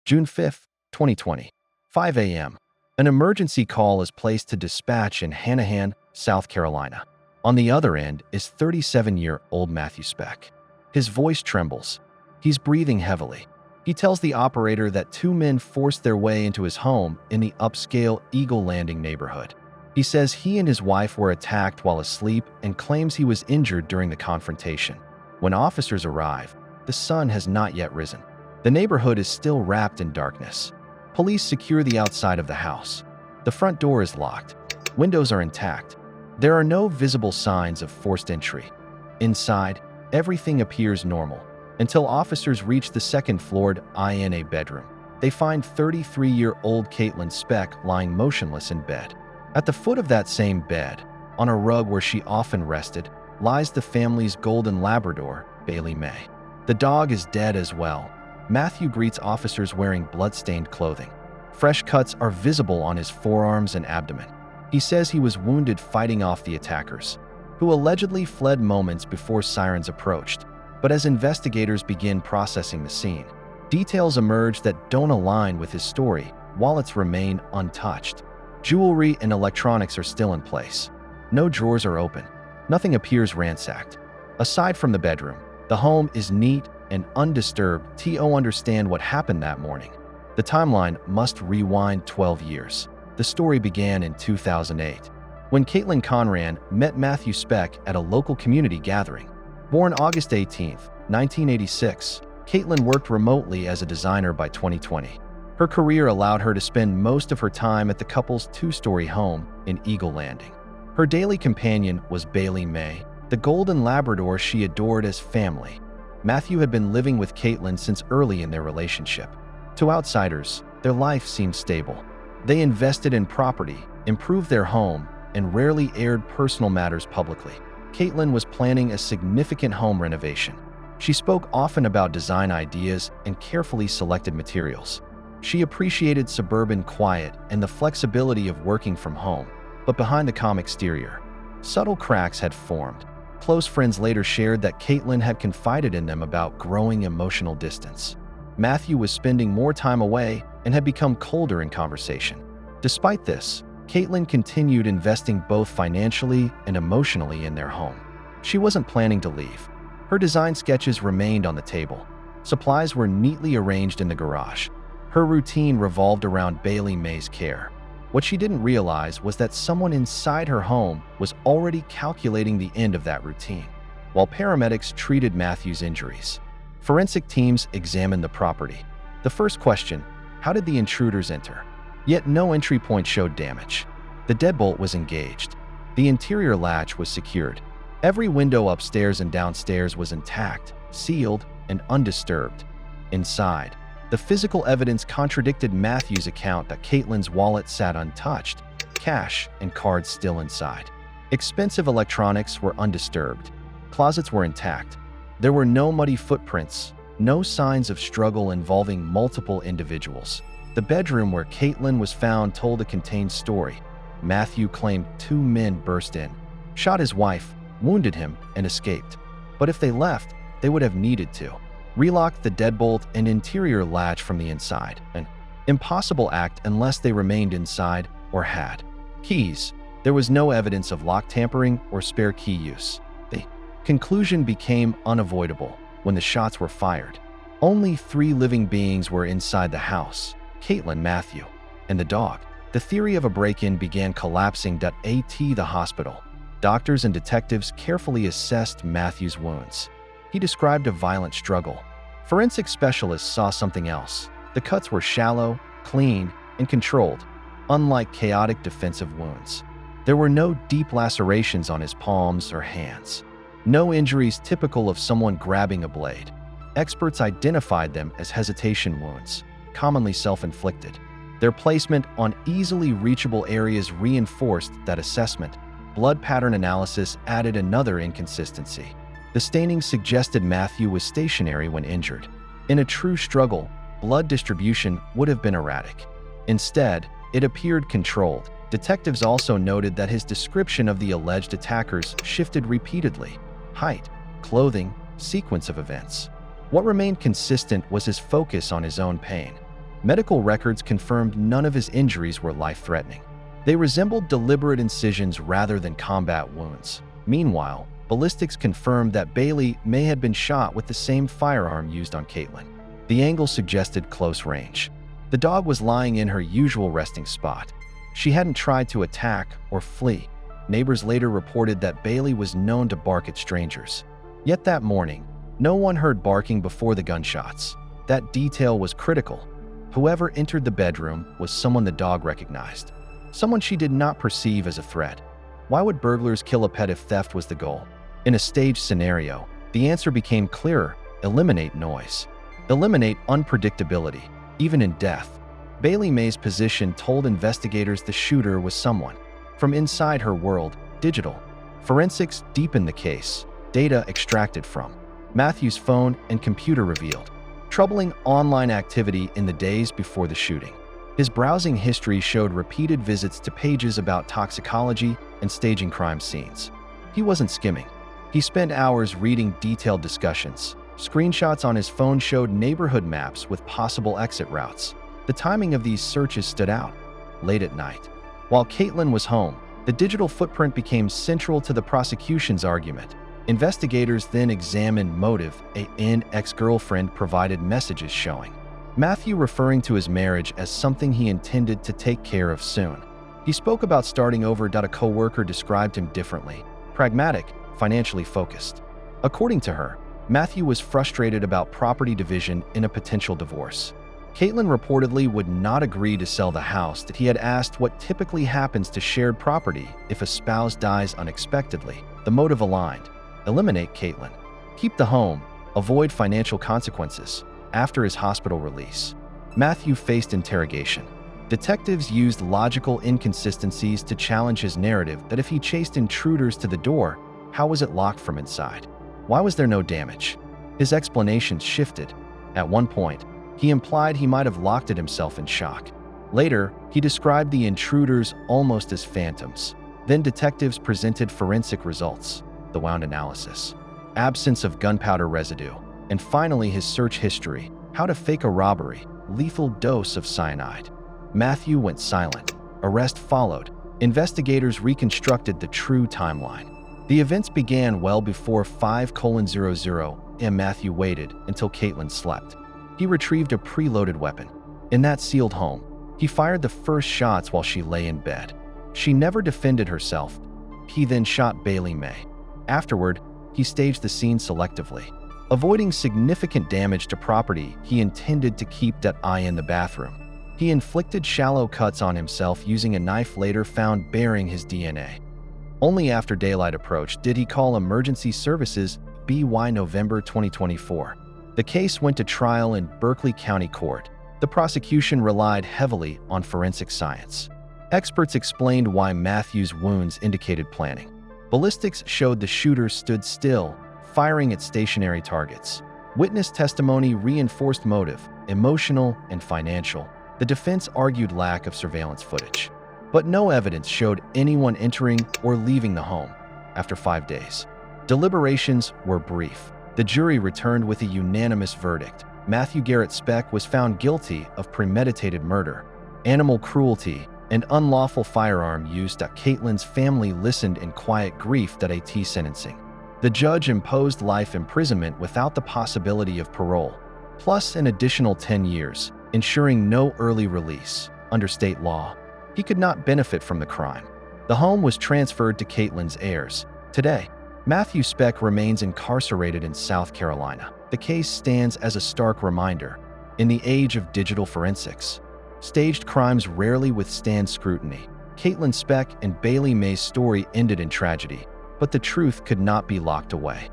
June 5, 2020, 5 a.m. An emergency call is placed to dispatch in Hanahan, South Carolina. On the other end is 37-year-old Matthew Speck. His voice trembles. He's breathing heavily. He tells the operator that two men forced their way into his home in the upscale Eagle Landing neighborhood. He says he and his wife were attacked while asleep and claims he was injured during the confrontation. When officers arrive, the sun has not yet risen. The neighborhood is still wrapped in darkness. Police secure the outside of the house. The front door is locked. Windows are intact. There are no visible signs of forced entry. Inside, everything appears normal until officers reach the second-floored INA bedroom. They find 33-year-old Caitlin Speck lying motionless in bed. At the foot of that same bed, on a rug where she often rested, lies the family's golden Labrador, Bailey May. The dog is dead as well. Matthew greets officers wearing blood-stained clothing. Fresh cuts are visible on his forearms and abdomen. He says he was wounded fighting off the attackers, who allegedly fled moments before sirens approached. But as investigators begin processing the scene, details emerge that don't align with his story. Wallets remain untouched. Jewelry and electronics are still in place. No drawers are open. Nothing appears ransacked. Aside from the bedroom, the home is neat and undisturbed. To understand what happened that morning, the timeline must rewind 12 years. The story began in 2008, when Caitlin Conran met Matthew Speck at a local community gathering. Born August 18, 1986, Caitlin worked remotely as a designer by 2020. Her career allowed her to spend most of her time at the couple's two-story home in Eagle Landing. Her daily companion was Bailey May, the golden Labrador she adored as family. Matthew had been living with Caitlin since early in their relationship. To outsiders, their life seemed stable. They invested in property, improved their home, and rarely aired personal matters publicly. Caitlin was planning a significant home renovation. She spoke often about design ideas and carefully selected materials. She appreciated suburban quiet and the flexibility of working from home. But behind the calm exterior, subtle cracks had formed. Close friends later shared that Caitlin had confided in them about growing emotional distance. Matthew was spending more time away and had become colder in conversation. Despite this, Caitlin continued investing both financially and emotionally in their home. She wasn't planning to leave. Her design sketches remained on the table. Supplies were neatly arranged in the garage. Her routine revolved around Bailey May's care. What she didn't realize was that someone inside her home was already calculating the end of that routine. While paramedics treated Matthew's injuries, forensic teams examined the property. The first question: how did the intruders enter? Yet no entry point showed damage. The deadbolt was engaged. The interior latch was secured. Every window upstairs and downstairs was intact, sealed, and undisturbed. Inside, the physical evidence contradicted Matthew's account that Caitlin's wallet sat untouched, cash and cards still inside. Expensive electronics were undisturbed. Closets were intact. There were no muddy footprints, no signs of struggle involving multiple individuals. The bedroom where Caitlin was found told a contained story. Matthew claimed two men burst in, shot his wife, wounded him, and escaped. But if they left, they would have needed to relock the deadbolt and interior latch from the inside, an impossible act unless they remained inside or had keys. There was no evidence of lock tampering or spare key use. The conclusion became unavoidable when the shots were fired. Only 3 living beings were inside the house: Caitlin, Matthew, and the dog. The theory of a break-in began collapsing. At the hospital, doctors and detectives carefully assessed Matthew's wounds. He described a violent struggle. Forensic specialists saw something else. The cuts were shallow, clean, and controlled, unlike chaotic defensive wounds. There were no deep lacerations on his palms or hands. No injuries typical of someone grabbing a blade. Experts identified them as hesitation wounds, commonly self-inflicted. Their placement on easily reachable areas reinforced that assessment. Blood pattern analysis added another inconsistency. The staining suggested Matthew was stationary when injured. In a true struggle, blood distribution would have been erratic. Instead, it appeared controlled. Detectives also noted that his description of the alleged attackers shifted repeatedly: height, clothing, sequence of events. What remained consistent was his focus on his own pain. Medical records confirmed none of his injuries were life-threatening. They resembled deliberate incisions rather than combat wounds. Meanwhile, ballistics confirmed that Bailey may have been shot with the same firearm used on Caitlin. The angle suggested close range. The dog was lying in her usual resting spot. She hadn't tried to attack or flee. Neighbors later reported that Bailey was known to bark at strangers. Yet that morning, no one heard barking before the gunshots. That detail was critical. Whoever entered the bedroom was someone the dog recognized, someone she did not perceive as a threat. Why would burglars kill a pet if theft was the goal? In a staged scenario, the answer became clearer: eliminate noise. Eliminate unpredictability, even in death. Bailey May's position told investigators the shooter was someone from inside her world, digital. Forensics deepened the case. Data extracted from Matthew's phone and computer revealed troubling online activity in the days before the shooting. His browsing history showed repeated visits to pages about toxicology and staging crime scenes. He wasn't skimming. He spent hours reading detailed discussions. Screenshots on his phone showed neighborhood maps with possible exit routes. The timing of these searches stood out. Late at night, while Caitlin was home, the digital footprint became central to the prosecution's argument. Investigators then examined motive. An ex-girlfriend provided messages showing Matthew referring to his marriage as something he intended to take care of soon. He spoke about starting over. A co-worker described him differently: pragmatic, financially focused. According to her, Matthew was frustrated about property division in a potential divorce. Caitlin reportedly would not agree to sell the house that he had asked what typically happens to shared property if a spouse dies unexpectedly. The motive aligned: eliminate Caitlin. Keep the home, avoid financial consequences. After his hospital release, Matthew faced interrogation. Detectives used logical inconsistencies to challenge his narrative that if he chased intruders to the door, how was it locked from inside? Why was there no damage? His explanations shifted. At one point, he implied he might have locked it himself in shock. Later, he described the intruders almost as phantoms. Then detectives presented forensic results: the wound analysis, absence of gunpowder residue, and finally his search history: how to fake a robbery, lethal dose of cyanide. Matthew went silent. Arrest followed. Investigators reconstructed the true timeline. The events began well before 5:00 a.m. Matthew waited until Caitlin slept. He retrieved a preloaded weapon. In that sealed home, he fired the first shots while she lay in bed. She never defended herself. He then shot Bailey May. Afterward, he staged the scene selectively. Avoiding significant damage to property he intended to keep that eye in the bathroom, he inflicted shallow cuts on himself using a knife later found bearing his DNA. Only after daylight approached did he call emergency services. By November 2024, the case went to trial in Berkeley County Court. The prosecution relied heavily on forensic science. Experts explained why Matthew's wounds indicated planning. Ballistics showed the shooter stood still, firing at stationary targets. Witness testimony reinforced motive: emotional and financial. The defense argued lack of surveillance footage, but no evidence showed anyone entering or leaving the home. After 5 days, deliberations were brief. The jury returned with a unanimous verdict. Matthew Garrett Speck was found guilty of premeditated murder, animal cruelty, and unlawful firearm use. Caitlin's family listened in quiet grief. At sentencing, the judge imposed life imprisonment without the possibility of parole, plus an additional 10 years, ensuring no early release. Under state law, he could not benefit from the crime. The home was transferred to Caitlin's heirs. Today, Matthew Speck remains incarcerated in South Carolina. The case stands as a stark reminder: in the age of digital forensics, staged crimes rarely withstand scrutiny. Caitlin Speck and Bailey May's story ended in tragedy, but the truth could not be locked away.